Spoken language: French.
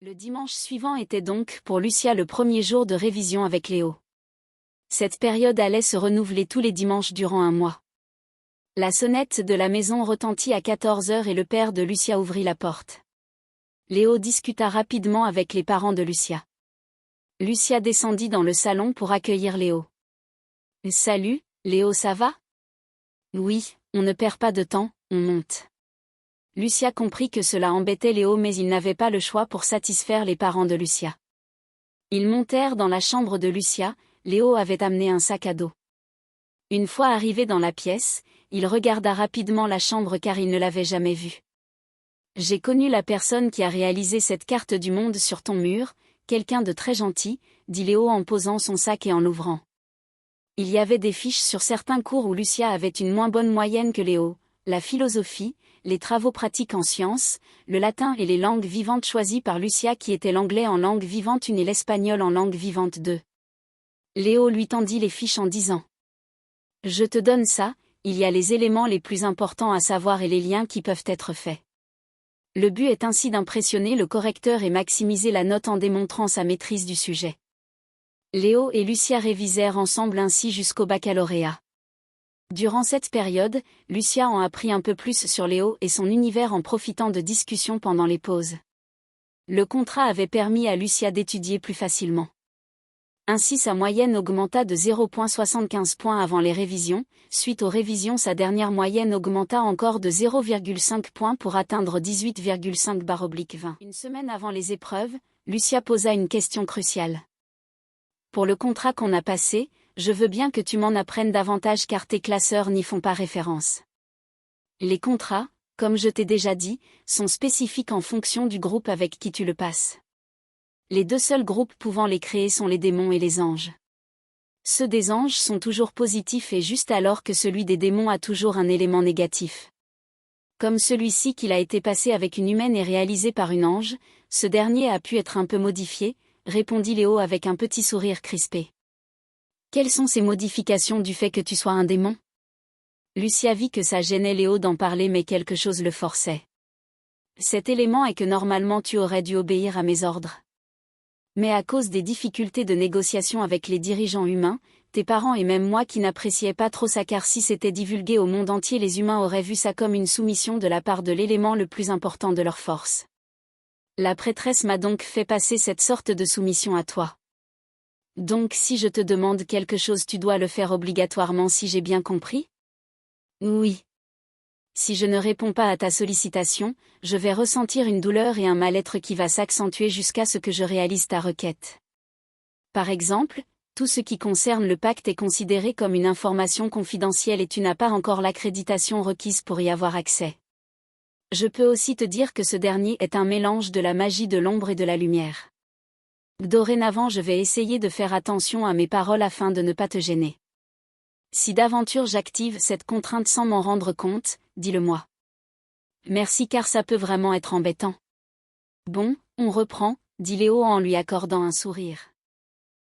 Le dimanche suivant était donc pour Lucia le premier jour de révision avec Léo. Cette période allait se renouveler tous les dimanches durant un mois. La sonnette de la maison retentit à 14 heures et le père de Lucia ouvrit la porte. Léo discuta rapidement avec les parents de Lucia. Lucia descendit dans le salon pour accueillir Léo. « Salut, Léo, ça va ? » « Oui, on ne perd pas de temps, on monte. » Lucia comprit que cela embêtait Léo mais il n'avait pas le choix pour satisfaire les parents de Lucia. Ils montèrent dans la chambre de Lucia, Léo avait amené un sac à dos. Une fois arrivé dans la pièce, il regarda rapidement la chambre car il ne l'avait jamais vue. « J'ai connu la personne qui a réalisé cette carte du monde sur ton mur, quelqu'un de très gentil, » dit Léo en posant son sac et en l'ouvrant. Il y avait des fiches sur certains cours où Lucia avait une moins bonne moyenne que Léo, la philosophie, les travaux pratiques en sciences, le latin et les langues vivantes choisies par Lucia qui étaient l'anglais en langue vivante 1 et l'espagnol en langue vivante 2. Léo lui tendit les fiches en disant « Je te donne ça, il y a les éléments les plus importants à savoir et les liens qui peuvent être faits. » Le but est ainsi d'impressionner le correcteur et maximiser la note en démontrant sa maîtrise du sujet. Léo et Lucia révisèrent ensemble ainsi jusqu'au baccalauréat. Durant cette période, Lucia en apprit un peu plus sur Léo et son univers en profitant de discussions pendant les pauses. Le contrat avait permis à Lucia d'étudier plus facilement. Ainsi sa moyenne augmenta de 0,75 points avant les révisions, suite aux révisions sa dernière moyenne augmenta encore de 0,5 points pour atteindre 18,5/20. Une semaine avant les épreuves, Lucia posa une question cruciale. Pour le contrat qu'on a passé, je veux bien que tu m'en apprennes davantage car tes classeurs n'y font pas référence. Les contrats, comme je t'ai déjà dit, sont spécifiques en fonction du groupe avec qui tu le passes. Les deux seuls groupes pouvant les créer sont les démons et les anges. Ceux des anges sont toujours positifs et juste alors que celui des démons a toujours un élément négatif. Comme celui-ci qu'il a été passé avec une humaine et réalisé par une ange, ce dernier a pu être un peu modifié, répondit Léo avec un petit sourire crispé. Quelles sont ces modifications du fait que tu sois un démon ? Lucia vit que ça gênait Léo d'en parler mais quelque chose le forçait. Cet élément est que normalement tu aurais dû obéir à mes ordres. Mais à cause des difficultés de négociation avec les dirigeants humains, tes parents et même moi qui n'appréciaient pas trop ça car si c'était divulgué au monde entier les humains auraient vu ça comme une soumission de la part de l'élément le plus important de leur force. La prêtresse m'a donc fait passer cette sorte de soumission à toi. Donc si je te demande quelque chose tu dois le faire obligatoirement si j'ai bien compris ? Oui. Si je ne réponds pas à ta sollicitation, je vais ressentir une douleur et un mal-être qui va s'accentuer jusqu'à ce que je réalise ta requête. Par exemple, tout ce qui concerne le pacte est considéré comme une information confidentielle et tu n'as pas encore l'accréditation requise pour y avoir accès. Je peux aussi te dire que ce dernier est un mélange de la magie de l'ombre et de la lumière. Dorénavant je vais essayer de faire attention à mes paroles afin de ne pas te gêner. Si d'aventure j'active cette contrainte sans m'en rendre compte, dis-le-moi. Merci car ça peut vraiment être embêtant. Bon, on reprend, dit Léo en lui accordant un sourire.